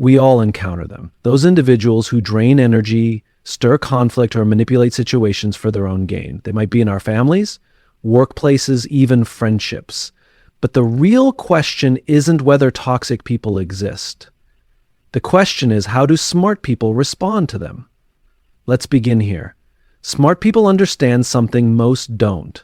We all encounter them. Those individuals who drain energy, stir conflict, or manipulate situations for their own gain. They might be in our families, workplaces, even friendships. But the real question isn't whether toxic people exist. The question is, how do smart people respond to them? Let's begin here. Smart people understand something most don't.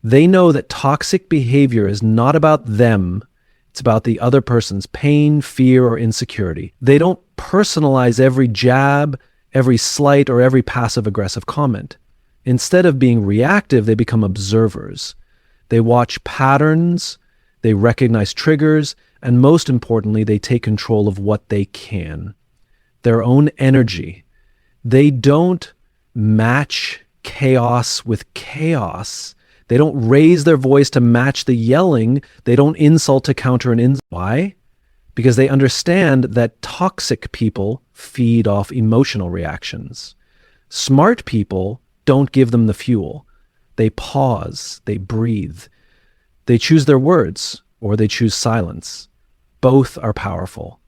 They know that toxic behavior is not about them. It's about the other person's pain, fear, or insecurity. They don't personalize every jab, every slight, or every passive-aggressive comment. Instead of being reactive, they become observers. They watch patterns, they recognize triggers, and most importantly, they take control of what they can. Their own energy. They don't match chaos with chaos. They don't raise their voice to match the yelling. They don't insult to counter an insult. Why? Because they understand that toxic people feed off emotional reactions. Smart people don't give them the fuel. They pause, they breathe. They choose their words, or they choose silence. Both are powerful.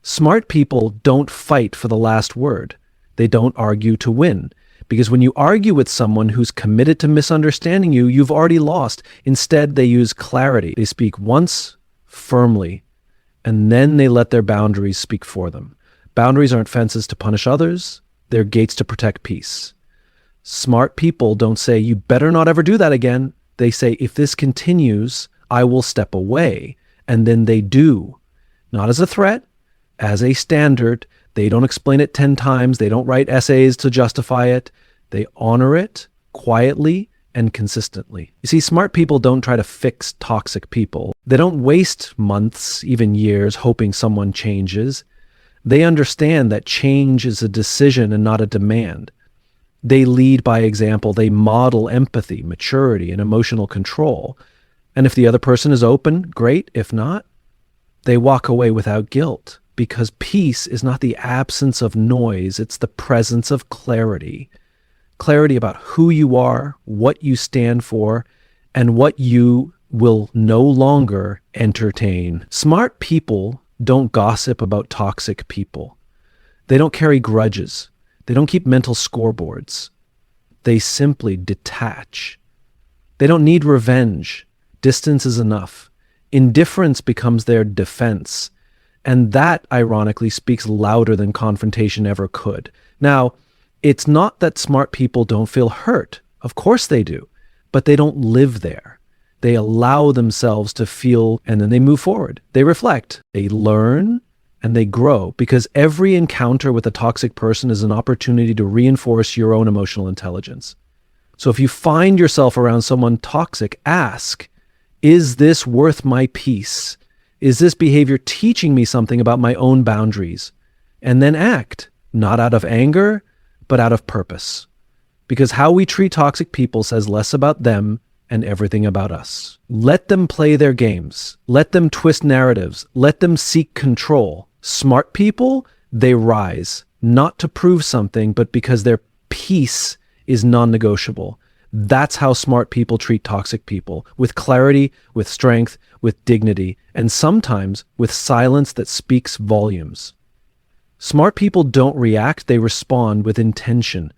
Smart people don't fight for the last word. They don't argue to win. Because when you argue with someone who's committed to misunderstanding you, you've already lost. Instead, they use clarity. They speak once, firmly, and then they let their boundaries speak for them. Boundaries aren't fences to punish others. They're gates to protect peace. Smart people don't say, you better not ever do that again. They say, if this continues, I will step away. And then they do. Not as a threat, as a standard. They don't explain it 10 times. They don't write essays to justify it. They honor it quietly and consistently. You see, smart people don't try to fix toxic people. They don't waste months, even years, hoping someone changes. They understand that change is a decision and not a demand. They lead by example. They model empathy, maturity, and emotional control. And if the other person is open, great. If not, they walk away without guilt. Because peace is not the absence of noise, it's the presence of clarity. Clarity about who you are, what you stand for, and what you will no longer entertain. Smart people don't gossip about toxic people. They don't carry grudges. They don't keep mental scoreboards. They simply detach. They don't need revenge. Distance is enough. Indifference becomes their defense. And that, ironically, speaks louder than confrontation ever could. Now, it's not that smart people don't feel hurt. Of course they do. But they don't live there. They allow themselves to feel, and then they move forward. They reflect. They learn, and they grow. Because every encounter with a toxic person is an opportunity to reinforce your own emotional intelligence. So if you find yourself around someone toxic, ask, is this worth my peace? Is this behavior teaching me something about my own boundaries? And then act, not out of anger, but out of purpose. Because how we treat toxic people says less about them and everything about us. Let them play their games. Let them twist narratives. Let them seek control. Smart people, they rise, not to prove something, but because their peace is non-negotiable. That's how smart people treat toxic people, with clarity, with strength, with dignity, and sometimes with silence that speaks volumes. Smart people don't react, they respond with intention.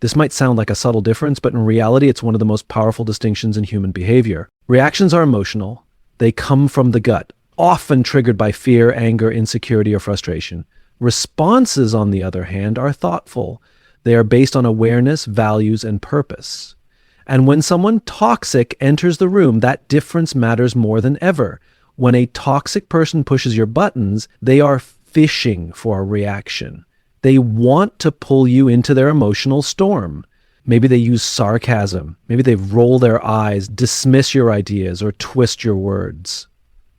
This might sound like a subtle difference, but in reality, it's one of the most powerful distinctions in human behavior. Reactions are emotional. They come from the gut, often triggered by fear, anger, insecurity, or frustration. Responses, on the other hand, are thoughtful. They are based on awareness, values, and purpose. And when someone toxic enters the room, that difference matters more than ever. When a toxic person pushes your buttons, they are fishing for a reaction. They want to pull you into their emotional storm. Maybe they use sarcasm. Maybe they roll their eyes, dismiss your ideas, or twist your words.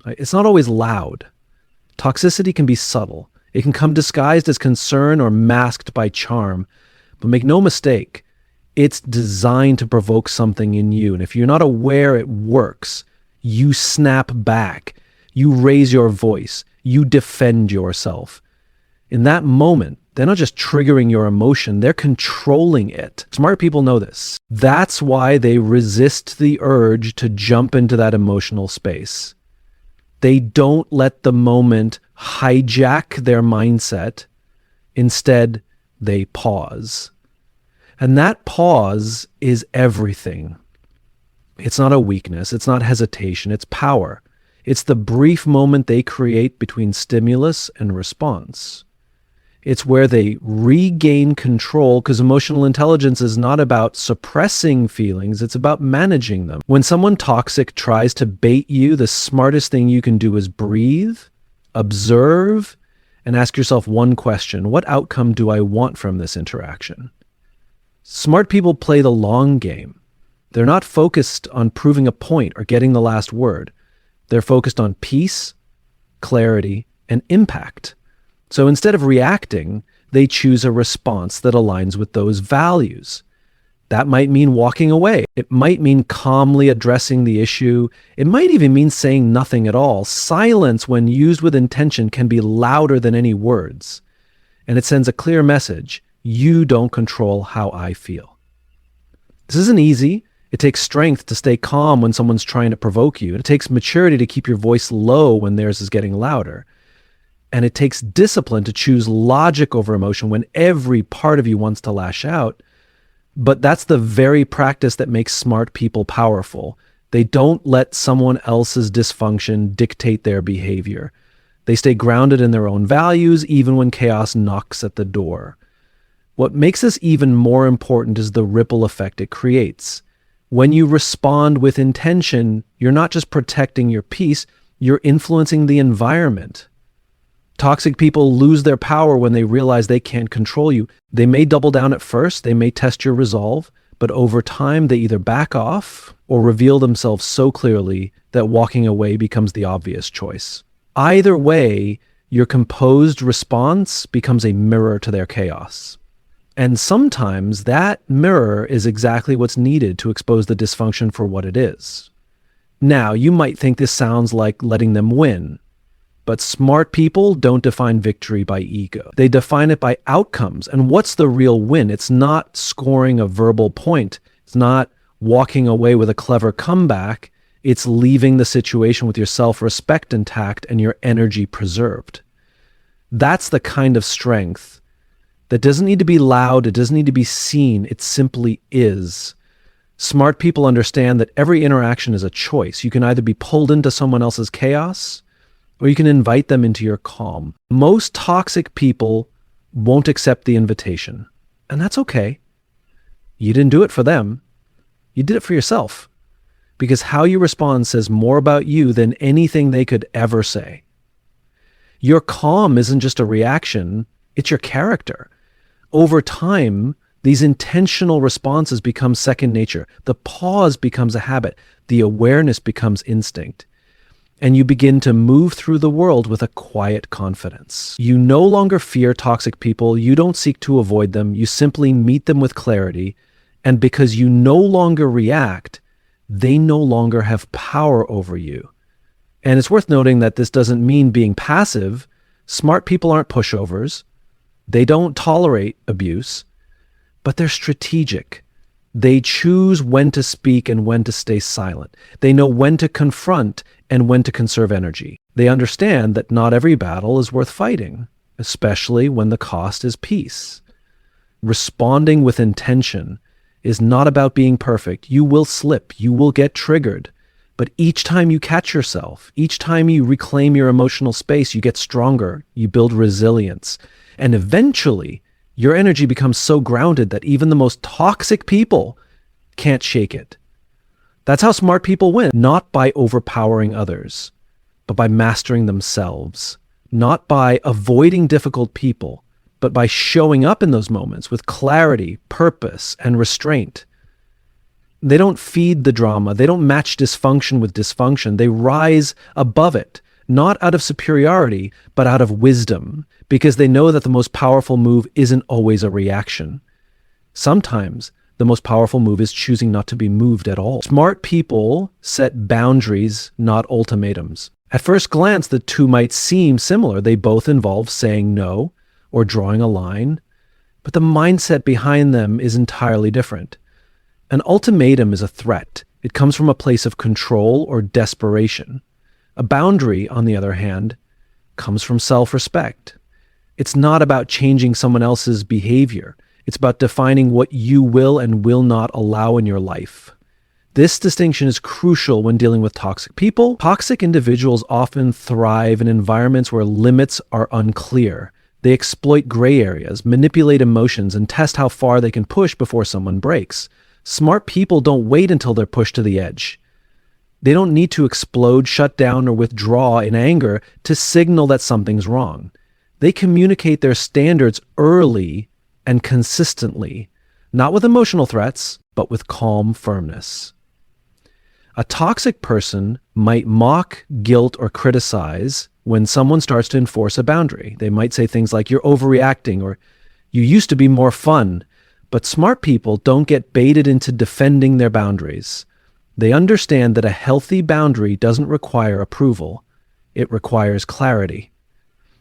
It's not always loud. Toxicity can be subtle. It can come disguised as concern or masked by charm. But make no mistake, it's designed to provoke something in you. And if you're not aware it works, you snap back. You raise your voice. You defend yourself. In that moment, they're not just triggering your emotion, they're controlling it. Smart people know this. That's why they resist the urge to jump into that emotional space. They don't let the moment hijack their mindset. Instead, they pause. And that pause is everything. It's not a weakness. It's not hesitation. It's power. It's the brief moment they create between stimulus and response. It's where they regain control, because emotional intelligence is not about suppressing feelings. It's about managing them. When someone toxic tries to bait you, the smartest thing you can do is breathe, observe, and ask yourself one question: what outcome do I want from this interaction? Smart people play the long game. They're not focused on proving a point or getting the last word. They're focused on peace, clarity, and impact. So instead of reacting, they choose a response that aligns with those values. That might mean walking away. It might mean calmly addressing the issue. It might even mean saying nothing at all. Silence, when used with intention, can be louder than any words. And it sends a clear message: you don't control how I feel. This isn't easy. It takes strength to stay calm when someone's trying to provoke you. It takes maturity to keep your voice low when theirs is getting louder. And it takes discipline to choose logic over emotion when every part of you wants to lash out. But that's the very practice that makes smart people powerful. They don't let someone else's dysfunction dictate their behavior. They stay grounded in their own values, even when chaos knocks at the door. What makes this even more important is the ripple effect it creates. When you respond with intention, you're not just protecting your peace, you're influencing the environment. Toxic people lose their power when they realize they can't control you. They may double down at first, they may test your resolve, but over time they either back off or reveal themselves so clearly that walking away becomes the obvious choice. Either way, your composed response becomes a mirror to their chaos. And sometimes that mirror is exactly what's needed to expose the dysfunction for what it is. Now, you might think this sounds like letting them win. But smart people don't define victory by ego. They define it by outcomes. And what's the real win? It's not scoring a verbal point. It's not walking away with a clever comeback. It's leaving the situation with your self-respect intact and your energy preserved. That's the kind of strength that doesn't need to be loud. It doesn't need to be seen. It simply is. Smart people understand that every interaction is a choice. You can either be pulled into someone else's chaos, or you can invite them into your calm. Most toxic people won't accept the invitation, and that's okay. You didn't do it for them. You did it for yourself, because how you respond says more about you than anything they could ever say. Your calm isn't just a reaction, it's your character. Over time, these intentional responses become second nature. The pause becomes a habit. The awareness becomes instinct. And you begin to move through the world with a quiet confidence. You no longer fear toxic people. You don't seek to avoid them. You simply meet them with clarity. And because you no longer react, they no longer have power over you. And it's worth noting that this doesn't mean being passive. Smart people aren't pushovers. They don't tolerate abuse, but they're strategic. They choose when to speak and when to stay silent. They know when to confront and when to conserve energy. They understand that not every battle is worth fighting, especially when the cost is peace. Responding with intention is not about being perfect. You will slip, you will get triggered, but each time you catch yourself, each time you reclaim your emotional space, you get stronger, you build resilience, and eventually your energy becomes so grounded that even the most toxic people can't shake it. That's how smart people win, not by overpowering others, but by mastering themselves, not by avoiding difficult people, but by showing up in those moments with clarity, purpose, and restraint. They don't feed the drama. They don't match dysfunction with dysfunction. They rise above it, not out of superiority, but out of wisdom, because they know that the most powerful move isn't always a reaction. Sometimes the most powerful move is choosing not to be moved at all. Smart people set boundaries, not ultimatums. At first glance, the two might seem similar. They both involve saying no or drawing a line, but the mindset behind them is entirely different. An ultimatum is a threat. It comes from a place of control or desperation. A boundary, on the other hand, comes from self-respect. It's not about changing someone else's behavior. It's about defining what you will and will not allow in your life. This distinction is crucial when dealing with toxic people. Toxic individuals often thrive in environments where limits are unclear. They exploit gray areas, manipulate emotions, and test how far they can push before someone breaks. Smart people don't wait until they're pushed to the edge. They don't need to explode, shut down, or withdraw in anger to signal that something's wrong. They communicate their standards early and consistently, not with emotional threats, but with calm firmness. A toxic person might mock, guilt, or criticize when someone starts to enforce a boundary. They might say things like, "You're overreacting," or "You used to be more fun." But smart people don't get baited into defending their boundaries. They understand that a healthy boundary doesn't require approval. It requires clarity.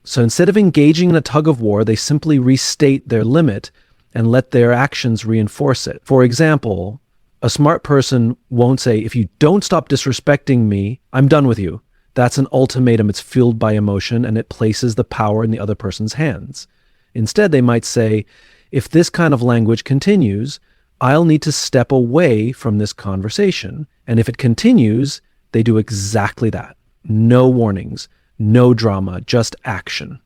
So instead of engaging in a tug of war, they simply restate their limit and let their actions reinforce it. For example, a smart person won't say, "If you don't stop disrespecting me, I'm done with you." That's an ultimatum. It's fueled by emotion, and it places the power in the other person's hands. Instead, they might say, "If this kind of language continues, I'll need to step away from this conversation." And if it continues, they do exactly that. No warnings, no drama, just action.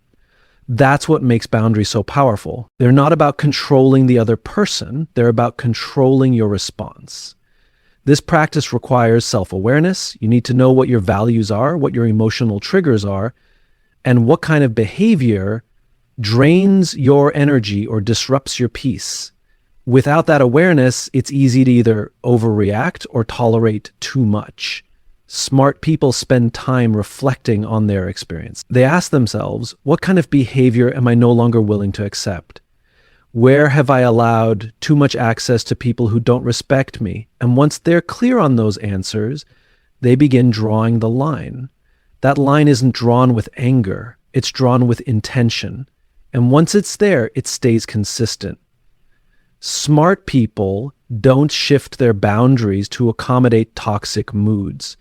That's what makes boundaries so powerful. They're not about controlling the other person. They're about controlling your response. This practice requires self-awareness. You need to know what your values are, what your emotional triggers are, and what kind of behavior drains your energy or disrupts your peace. Without that awareness, it's easy to either overreact or tolerate too much. Smart people spend time reflecting on their experience. They ask themselves, what kind of behavior am I no longer willing to accept? Where have I allowed too much access to people who don't respect me? And once they're clear on those answers, they begin drawing the line. That line isn't drawn with anger. It's drawn with intention. And once it's there, it stays consistent. Smart people don't shift their boundaries to accommodate toxic moods.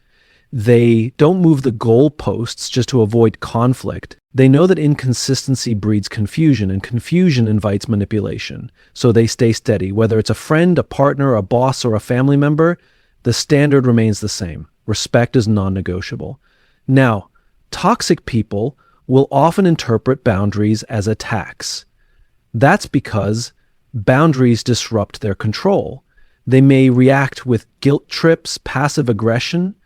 They don't move the goalposts just to avoid conflict. They know that inconsistency breeds confusion, and confusion invites manipulation. So they stay steady. Whether it's a friend, a partner, a boss, or a family member, the standard remains the same. Respect is non-negotiable. Now, toxic people will often interpret boundaries as attacks. That's because boundaries disrupt their control. They may react with guilt trips, passive aggression,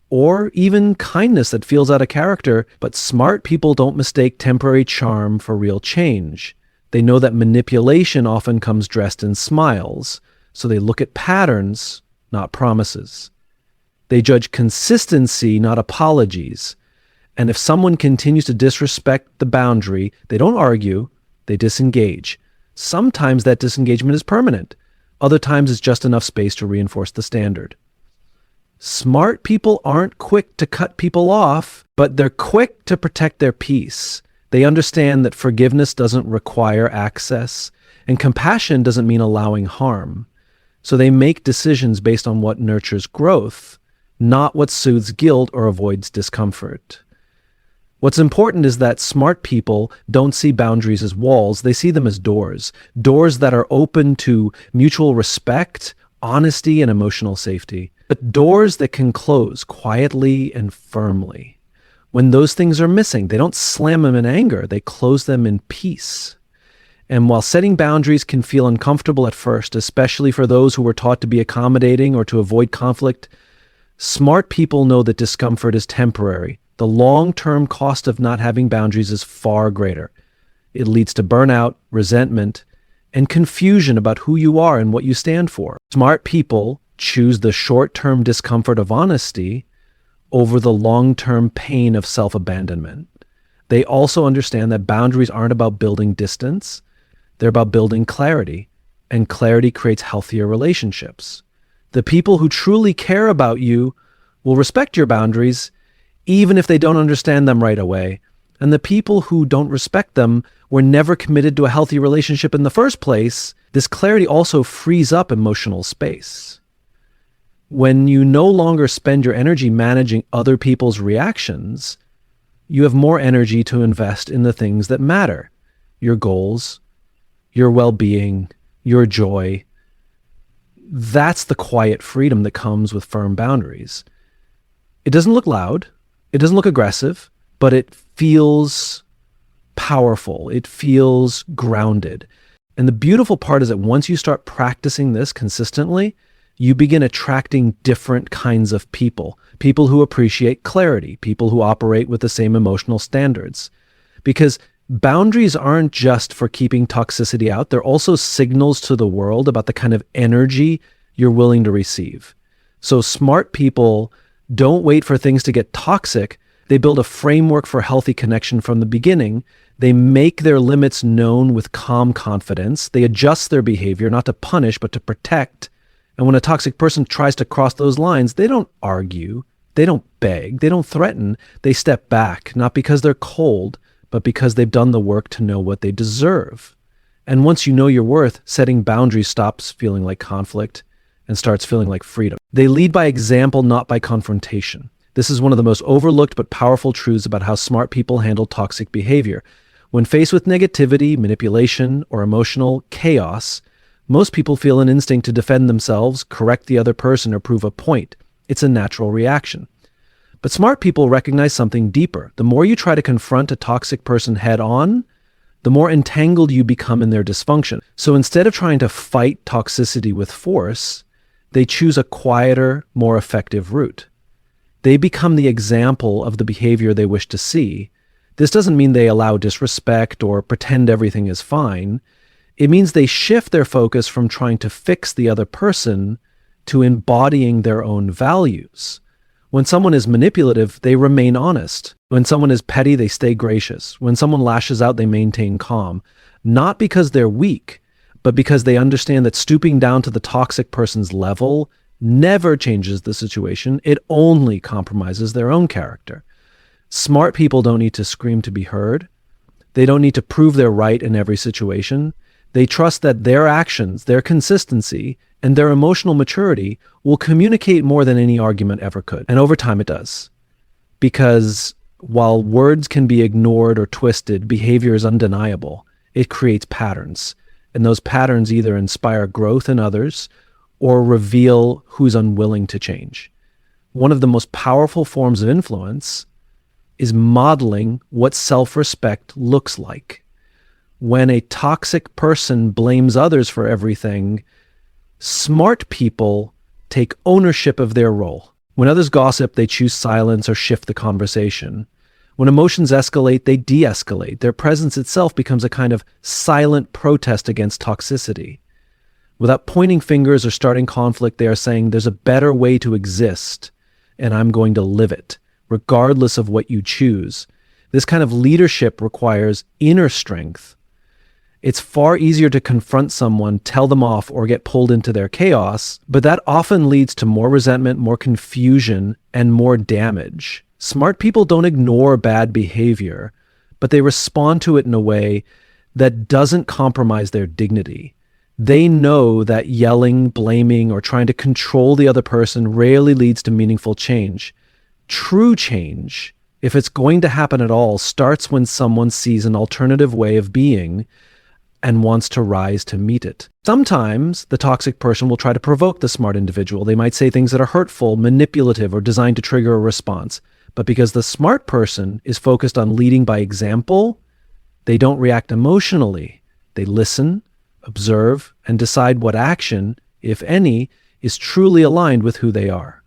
or even kindness that feels out of character, but smart people don't mistake temporary charm for real change. They know that manipulation often comes dressed in smiles, so they look at patterns, not promises. They judge consistency, not apologies. And if someone continues to disrespect the boundary, they don't argue, they disengage. Sometimes that disengagement is permanent. Other times it's just enough space to reinforce the standard. Smart people aren't quick to cut people off, but they're quick to protect their peace. They understand that forgiveness doesn't require access, and compassion doesn't mean allowing harm. So they make decisions based on what nurtures growth, not what soothes guilt or avoids discomfort. What's important is that smart people don't see boundaries as walls, they see them as doors. Doors that are open to mutual respect, honesty, and emotional safety. But doors that can close quietly and firmly. When those things are missing, they don't slam them in anger, they close them in peace. And while setting boundaries can feel uncomfortable at first, especially for those who were taught to be accommodating or to avoid conflict, smart people know that discomfort is temporary. The long-term cost of not having boundaries is far greater. It leads to burnout, resentment, and confusion about who you are and what you stand for. Smart people choose the short-term discomfort of honesty over the long-term pain of self-abandonment. They also understand that boundaries aren't about building distance, they're about building clarity, and clarity creates healthier relationships. The people who truly care about you will respect your boundaries, even if they don't understand them right away. And the people who don't respect them were never committed to a healthy relationship in the first place. This clarity also frees up emotional space. When you no longer spend your energy managing other people's reactions, you have more energy to invest in the things that matter: your goals, your well-being, your joy. That's the quiet freedom that comes with firm boundaries. It doesn't look loud, it doesn't look aggressive, but it feels powerful. It feels grounded. And the beautiful part is that once you start practicing this consistently, you begin attracting different kinds of people. People who appreciate clarity, people who operate with the same emotional standards. Because boundaries aren't just for keeping toxicity out, they're also signals to the world about the kind of energy you're willing to receive. So smart people don't wait for things to get toxic. They build a framework for healthy connection from the beginning. They make their limits known with calm confidence. They adjust their behavior, not to punish, but to protect. And when a toxic person tries to cross those lines, they don't argue, they don't beg, they don't threaten. They step back, not because they're cold, but because they've done the work to know what they deserve. And once you know your worth, setting boundaries stops feeling like conflict and starts feeling like freedom. They lead by example, not by confrontation. This is one of the most overlooked but powerful truths about how smart people handle toxic behavior. When faced with negativity, manipulation, or emotional chaos, most people feel an instinct to defend themselves, correct the other person, or prove a point. It's a natural reaction. But smart people recognize something deeper. The more you try to confront a toxic person head on, the more entangled you become in their dysfunction. So instead of trying to fight toxicity with force, they choose a quieter, more effective route. They become the example of the behavior they wish to see. This doesn't mean they allow disrespect or pretend everything is fine. It means they shift their focus from trying to fix the other person to embodying their own values. When someone is manipulative, they remain honest. When someone is petty, they stay gracious. When someone lashes out, they maintain calm. Not because they're weak, but because they understand that stooping down to the toxic person's level never changes the situation. It only compromises their own character. Smart people don't need to scream to be heard. They don't need to prove they're right in every situation. They trust that their actions, their consistency, and their emotional maturity will communicate more than any argument ever could. And over time it does. Because while words can be ignored or twisted, behavior is undeniable. It creates patterns. And those patterns either inspire growth in others or reveal who's unwilling to change. One of the most powerful forms of influence is modeling what self-respect looks like. When a toxic person blames others for everything, smart people take ownership of their role. When others gossip, they choose silence or shift the conversation. When emotions escalate, they de-escalate. Their presence itself becomes a kind of silent protest against toxicity. Without pointing fingers or starting conflict, they are saying there's a better way to exist, and I'm going to live it, regardless of what you choose. This kind of leadership requires inner strength. It's far easier to confront someone, tell them off, or get pulled into their chaos, but that often leads to more resentment, more confusion, and more damage. Smart people don't ignore bad behavior, but they respond to it in a way that doesn't compromise their dignity. They know that yelling, blaming, or trying to control the other person rarely leads to meaningful change. True change, if it's going to happen at all, starts when someone sees an alternative way of being and wants to rise to meet it. Sometimes the toxic person will try to provoke the smart individual. They might say things that are hurtful, manipulative, or designed to trigger a response. But because the smart person is focused on leading by example, they don't react emotionally. They listen, observe, and decide what action, if any, is truly aligned with who they are.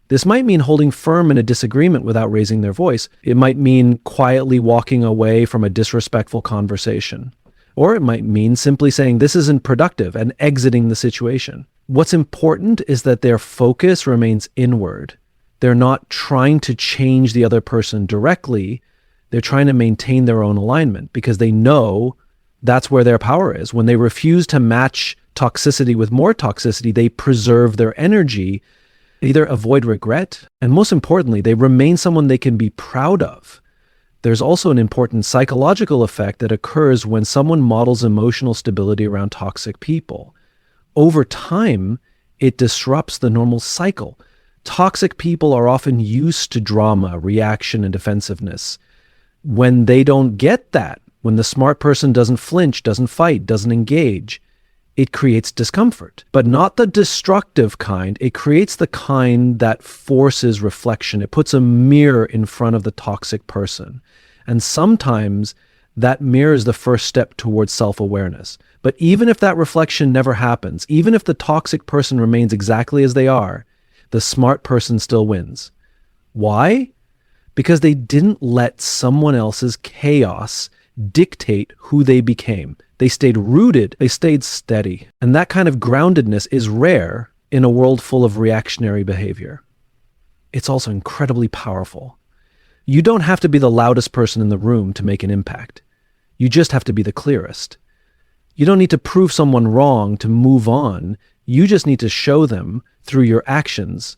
This might mean holding firm in a disagreement without raising their voice. It might mean quietly walking away from a disrespectful conversation. Or it might mean simply saying this isn't productive and exiting the situation. What's important is that their focus remains inward. They're not trying to change the other person directly. They're trying to maintain their own alignment because they know that's where their power is. When they refuse to match toxicity with more toxicity, they preserve their energy, either avoid regret, and most importantly, they remain someone they can be proud of. There's also an important psychological effect that occurs when someone models emotional stability around toxic people. Over time, it disrupts the normal cycle. Toxic people are often used to drama, reaction, and defensiveness. When they don't get that, when the smart person doesn't flinch, doesn't fight, doesn't engage, it creates discomfort, but not the destructive kind. It creates the kind that forces reflection. It puts a mirror in front of the toxic person. And sometimes that mirror is the first step towards self-awareness. But even if that reflection never happens, even if the toxic person remains exactly as they are, the smart person still wins. Why? Because they didn't let someone else's chaos dictate who they became. They stayed rooted, they stayed steady. And that kind of groundedness is rare in a world full of reactionary behavior. It's also incredibly powerful. You don't have to be the loudest person in the room to make an impact. You just have to be the clearest. You don't need to prove someone wrong to move on. You just need to show them through your actions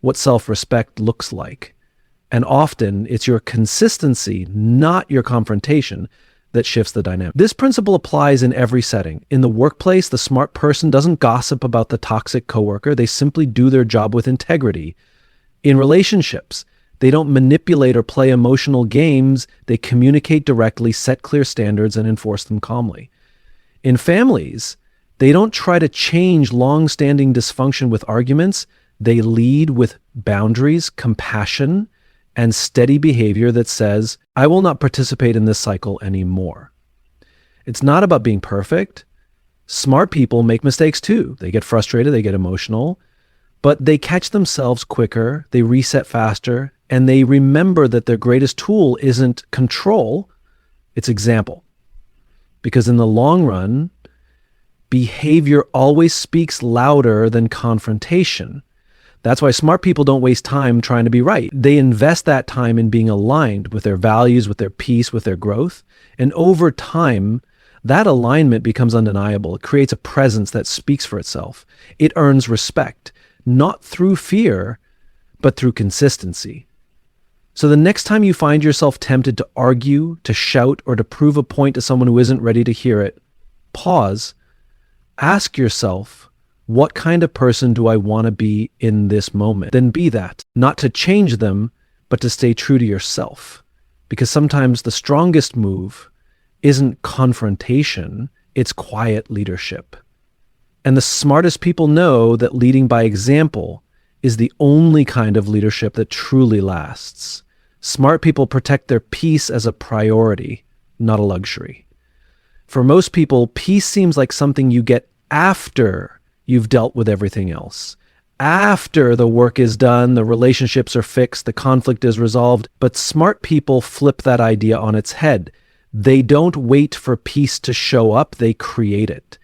what self-respect looks like. And often it's your consistency, not your confrontation, that shifts the dynamic. This principle applies in every setting. In the workplace, the smart person doesn't gossip about the toxic coworker. They simply do their job with integrity. In relationships, they don't manipulate or play emotional games. They communicate directly, set clear standards, and enforce them calmly. In families, they don't try to change long-standing dysfunction with arguments. They lead with boundaries, compassion, and steady behavior that says, I will not participate in this cycle anymore. It's not about being perfect. Smart people make mistakes too. They get frustrated, they get emotional, but they catch themselves quicker, they reset faster, and they remember that their greatest tool isn't control, it's example. Because in the long run, behavior always speaks louder than confrontation. That's why smart people don't waste time trying to be right. They invest that time in being aligned with their values, with their peace, with their growth. And over time, that alignment becomes undeniable. It creates a presence that speaks for itself. It earns respect, not through fear, but through consistency. So the next time you find yourself tempted to argue, to shout, or to prove a point to someone who isn't ready to hear it, pause, ask yourself, what kind of person do I want to be in this moment? Then be that, not to change them, but to stay true to yourself. Because sometimes the strongest move isn't confrontation, it's quiet leadership. And the smartest people know that leading by example is the only kind of leadership that truly lasts. Smart people protect their peace as a priority, not a luxury. For most people, peace seems like something you get after you've dealt with everything else. After the work is done, the relationships are fixed, the conflict is resolved. But smart people flip that idea on its head. They don't wait for peace to show up, they create it.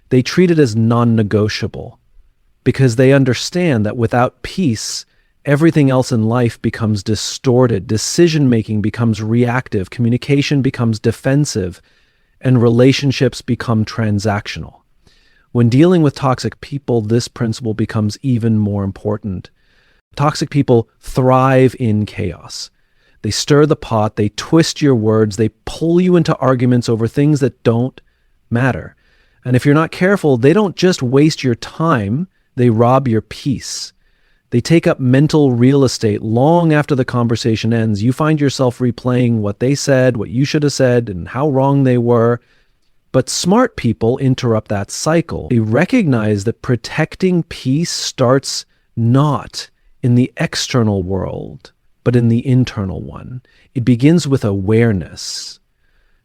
They treat it as non-negotiable because they understand that without peace, everything else in life becomes distorted, decision-making becomes reactive, communication becomes defensive, and relationships become transactional. When dealing with toxic people, this principle becomes even more important. Toxic people thrive in chaos. They stir the pot, they twist your words, they pull you into arguments over things that don't matter. And if you're not careful, they don't just waste your time, they rob your peace. They take up mental real estate long after the conversation ends. You find yourself replaying what they said, what you should have said, and how wrong they were. But smart people interrupt that cycle. They recognize that protecting peace starts not in the external world, but in the internal one. It begins with awareness.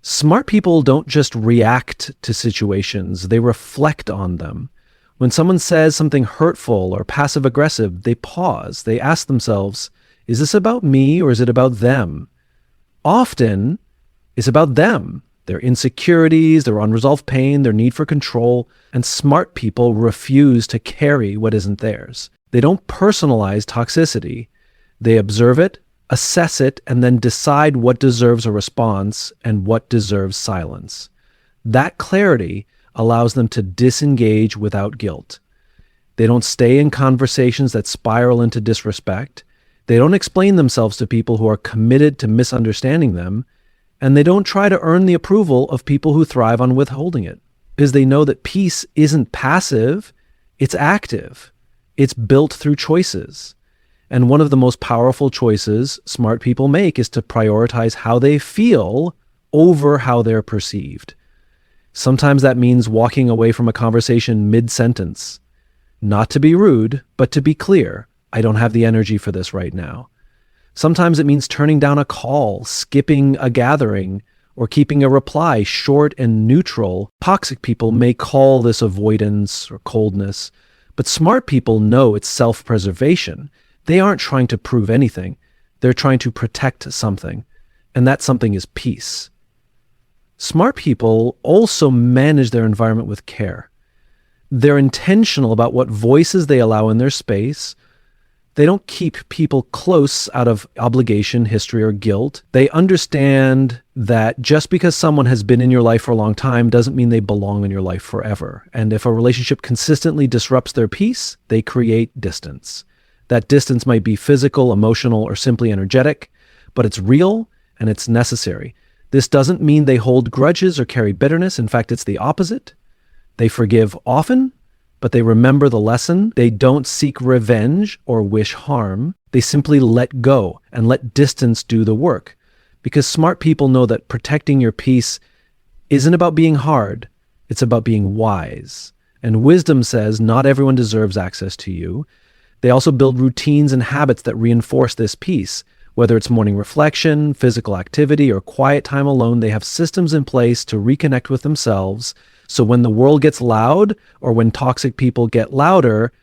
Smart people don't just react to situations, they reflect on them. When someone says something hurtful or passive-aggressive, they pause. They ask themselves, is this about me or is it about them? Often, it's about them. Their insecurities, their unresolved pain, their need for control, and smart people refuse to carry what isn't theirs. They don't personalize toxicity. They observe it, assess it, and then decide what deserves a response and what deserves silence. That clarity allows them to disengage without guilt. They don't stay in conversations that spiral into disrespect. They don't explain themselves to people who are committed to misunderstanding them. And they don't try to earn the approval of people who thrive on withholding it, because they know that peace isn't passive, it's active. It's built through choices. And one of the most powerful choices smart people make is to prioritize how they feel over how they're perceived. Sometimes that means walking away from a conversation mid-sentence. Not to be rude, but to be clear. I don't have the energy for this right now. Sometimes it means turning down a call, skipping a gathering, or keeping a reply short and neutral. Toxic people may call this avoidance or coldness, but smart people know it's self-preservation. They aren't trying to prove anything. They're trying to protect something, and that something is peace. Smart people also manage their environment with care. They're intentional about what voices they allow in their space. They don't keep people close out of obligation, history, or guilt. They understand that just because someone has been in your life for a long time doesn't mean they belong in your life forever. And if a relationship consistently disrupts their peace, they create distance. That distance might be physical, emotional, or simply energetic, but it's real and it's necessary. This doesn't mean they hold grudges or carry bitterness. In fact, it's the opposite. They forgive often, but they remember the lesson. They don't seek revenge or wish harm. They simply let go and let distance do the work. Because smart people know that protecting your peace isn't about being hard. It's about being wise. And wisdom says not everyone deserves access to you. They also build routines and habits that reinforce this peace. Whether it's morning reflection, physical activity, or quiet time alone, they have systems in place to reconnect with themselves. So when the world gets loud or when toxic people get louder,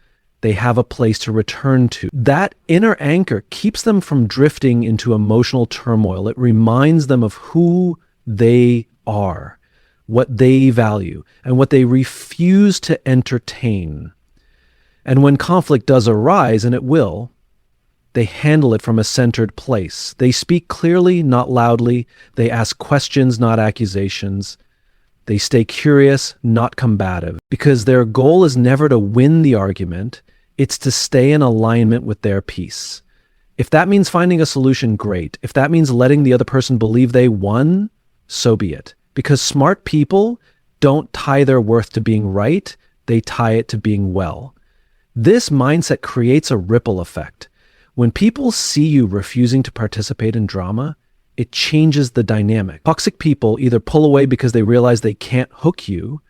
they have a place to return to. That inner anchor keeps them from drifting into emotional turmoil. It reminds them of who they are, what they value, and what they refuse to entertain. And when conflict does arise, and it will, they handle it from a centered place. They speak clearly, not loudly. They ask questions, not accusations. They stay curious, not combative, because their goal is never to win the argument. It's to stay in alignment with their peace. If that means finding a solution, great. If that means letting the other person believe they won, so be it. Because smart people don't tie their worth to being right. They tie it to being well. This mindset creates a ripple effect. When people see you refusing to participate in drama, it changes the dynamic. Toxic people either pull away because they realize they can't hook you,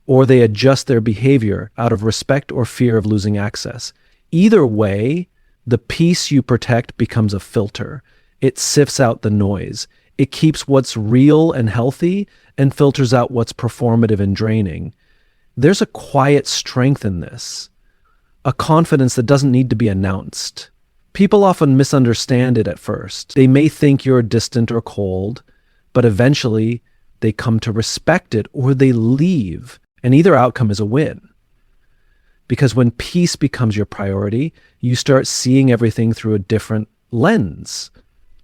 or they adjust their behavior out of respect or fear of losing access. Either way, the peace you protect becomes a filter. It sifts out the noise. It keeps what's real and healthy and filters out what's performative and draining. There's a quiet strength in this, a confidence that doesn't need to be announced. People often misunderstand it at first. They may think you're distant or cold, but eventually they come to respect it or they leave, and either outcome is a win. Because when peace becomes your priority, you start seeing everything through a different lens.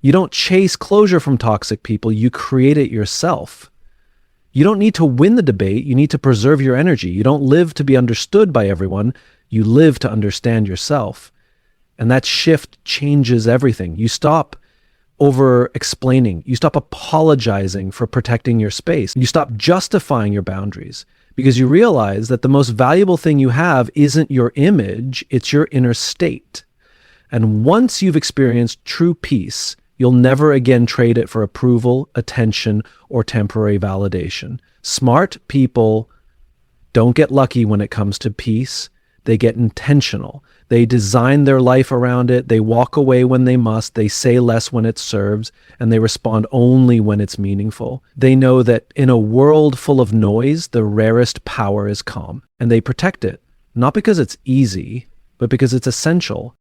You don't chase closure from toxic people, you create it yourself. You don't need to win the debate, you need to preserve your energy. You don't live to be understood by everyone, you live to understand yourself. And that shift changes everything. You stop over-explaining. You stop apologizing for protecting your space. You stop justifying your boundaries because you realize that the most valuable thing you have isn't your image, it's your inner state. And once you've experienced true peace, you'll never again trade it for approval, attention, or temporary validation. Smart people don't get lucky when it comes to peace. They get intentional. They design their life around it. They walk away when they must. They say less when it serves, and they respond only when it's meaningful. They know that in a world full of noise, the rarest power is calm, and they protect it, not because it's easy, but because it's essential.